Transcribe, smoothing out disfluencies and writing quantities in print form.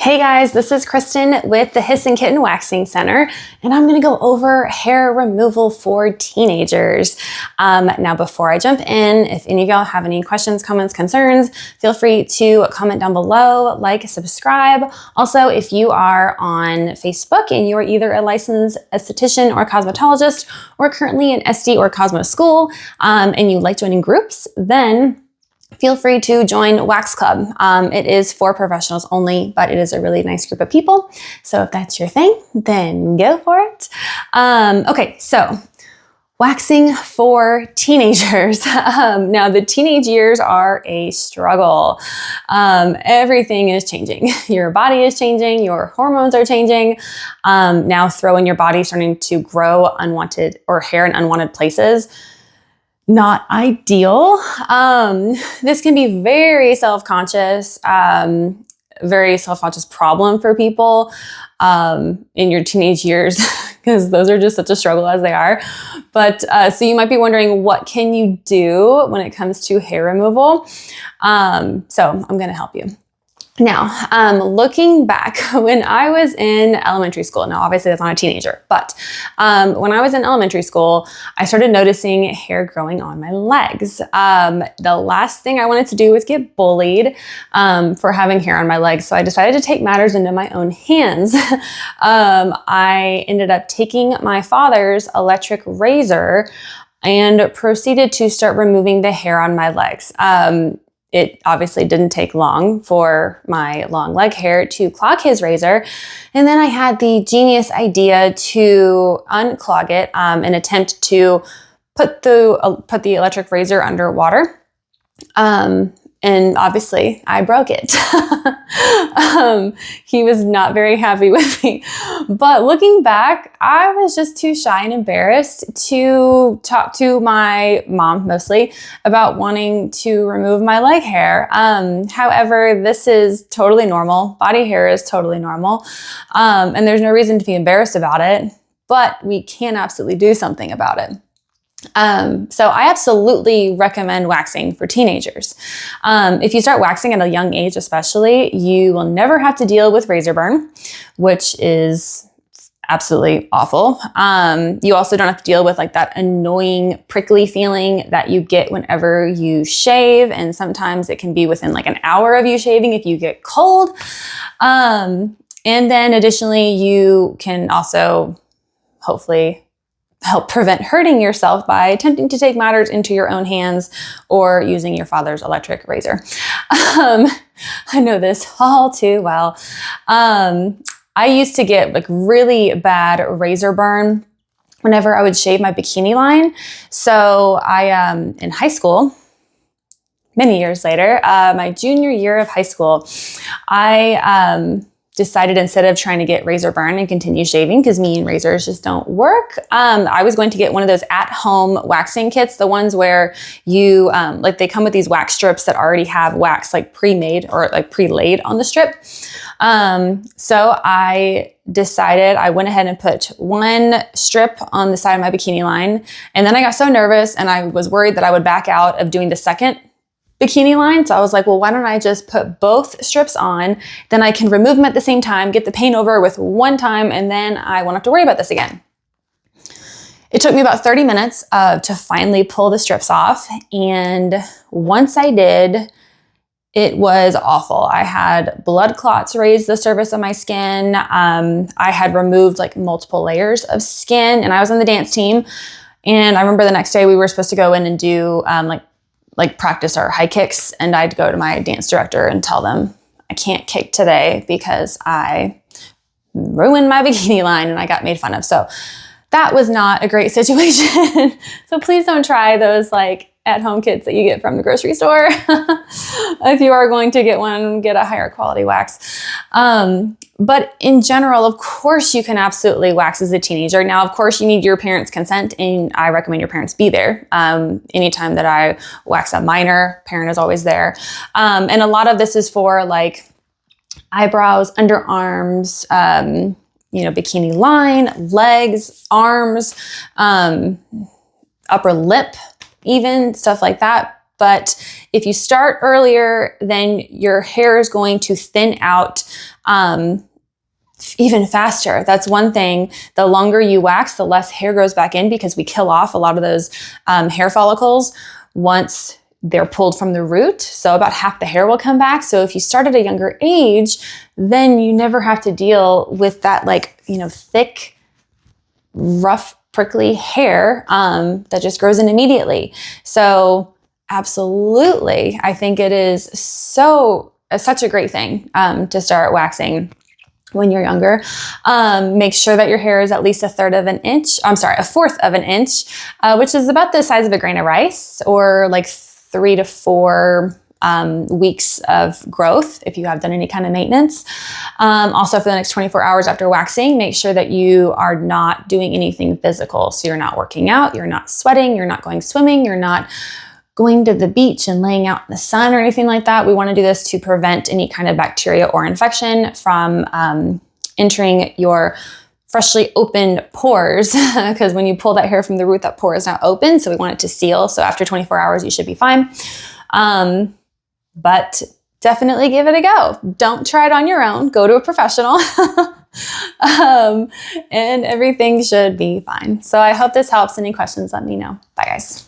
Hey guys, this is Kristen with the Hiss'n Kitten Waxing Center, and I'm going to go over hair removal for teenagers. Now, before I jump in, if any of y'all have any questions, comments, concerns, feel free to comment down below, like, subscribe. Also, if you are on Facebook and you are either a licensed esthetician or cosmetologist or currently in SD or Cosmo school, and you like joining groups, then feel free to join Wax Club. It is for professionals only, but it is a really nice group of people. So if that's your thing, then go for it. Okay, so waxing for teenagers. Now the teenage years are a struggle. Everything is changing. Your body is changing. Your hormones are changing. Now throw in your body starting to grow unwanted or hair in unwanted places. Not ideal. This can be very self-conscious, very self-conscious problem for people in your teenage years, because those are just such a struggle as they are. But so you might be wondering, what can you do when it comes to hair removal? So I'm going to help you. Now, looking back when I was in elementary school, now obviously that's not a teenager, but when I was in elementary school, I started noticing hair growing on my legs. The last thing I wanted to do was get bullied for having hair on my legs, so I decided to take matters into my own hands. I ended up taking my father's electric razor and proceeded to start removing the hair on my legs. It obviously didn't take long for my long leg hair to clog his razor. And then I had the genius idea to unclog it, and attempt to put the electric razor under water. And obviously I broke it. He was not very happy with me. But looking back, I was just too shy and embarrassed to talk to my mom mostly about wanting to remove my leg hair. However, this is totally normal. Body hair is totally normal. And there's no reason to be embarrassed about it, but we can absolutely do something about it. So I absolutely recommend waxing for teenagers. If you start waxing at a young age, especially, you will never have to deal with razor burn, which is absolutely awful. You also don't have to deal with like that annoying prickly feeling that you get whenever you shave. And sometimes it can be within like an hour of you shaving if you get cold. And then additionally, you can also hopefully help prevent hurting yourself by attempting to take matters into your own hands or using your father's electric razor. I know this all too well. I used to get like really bad razor burn whenever I would shave my bikini line. So I, in high school, many years later, my junior year of high school, I, decided instead of trying to get razor burn and continue shaving, because me and razors just don't work, I was going to get one of those at-home waxing kits, the ones where you, like they come with these wax strips that already have wax like pre-made or like pre-laid on the strip. So I decided, I went ahead and put one strip on the side of my bikini line. And then I got so nervous and I was worried that I would back out of doing the second bikini line. So I was like, well, why don't I just put both strips on? Then I can remove them at the same time, get the pain over with one time, and then I won't have to worry about this again. It took me about 30 minutes to finally pull the strips off. And once I did, it was awful. I had blood clots raise the surface of my skin. I had removed like multiple layers of skin, and I was on the dance team. And I remember the next day we were supposed to go in and do like practice our high kicks, and I'd go to my dance director and tell them I can't kick today because I ruined my bikini line and I got made fun of. So that was not a great situation. So please don't try those like at-home kits that you get from the grocery store. If you are going to get one, get a higher quality wax. But in general, of course, you can absolutely wax as a teenager. Now, of course, you need your parents' consent, and I recommend your parents be there. Anytime that I wax a minor, parent is always there. And a lot of this is for like eyebrows, underarms, bikini line, legs, arms, upper lip, even stuff like that. But if you start earlier, then your hair is going to thin out even faster. That's one thing. The longer you wax, the less hair grows back in, because we kill off a lot of those hair follicles once they're pulled from the root. So about half the hair will come back. So if you start at a younger age, then you never have to deal with that, like, you know, thick, rough, prickly hair that just grows in immediately. So absolutely, I think it is such a great thing to start waxing when you're younger. Make sure that your hair is at least a fourth of an inch, which is about the size of a grain of rice, or like 3 to 4 weeks of growth if you have done any kind of maintenance. Also, for the next 24 hours after waxing, make sure that you are not doing anything physical. So you're not working out, you're not sweating, you're not going swimming, you're not going to the beach and laying out in the sun or anything like that. We want to do this to prevent any kind of bacteria or infection from entering your freshly opened pores, because when you pull that hair from the root, that pore is now open. So we want it to seal. So after 24 hours, you should be fine. But definitely give it a go. Don't try it on your own. Go to a professional. And everything should be fine. So I hope this helps. Any questions, let me know. Bye, guys.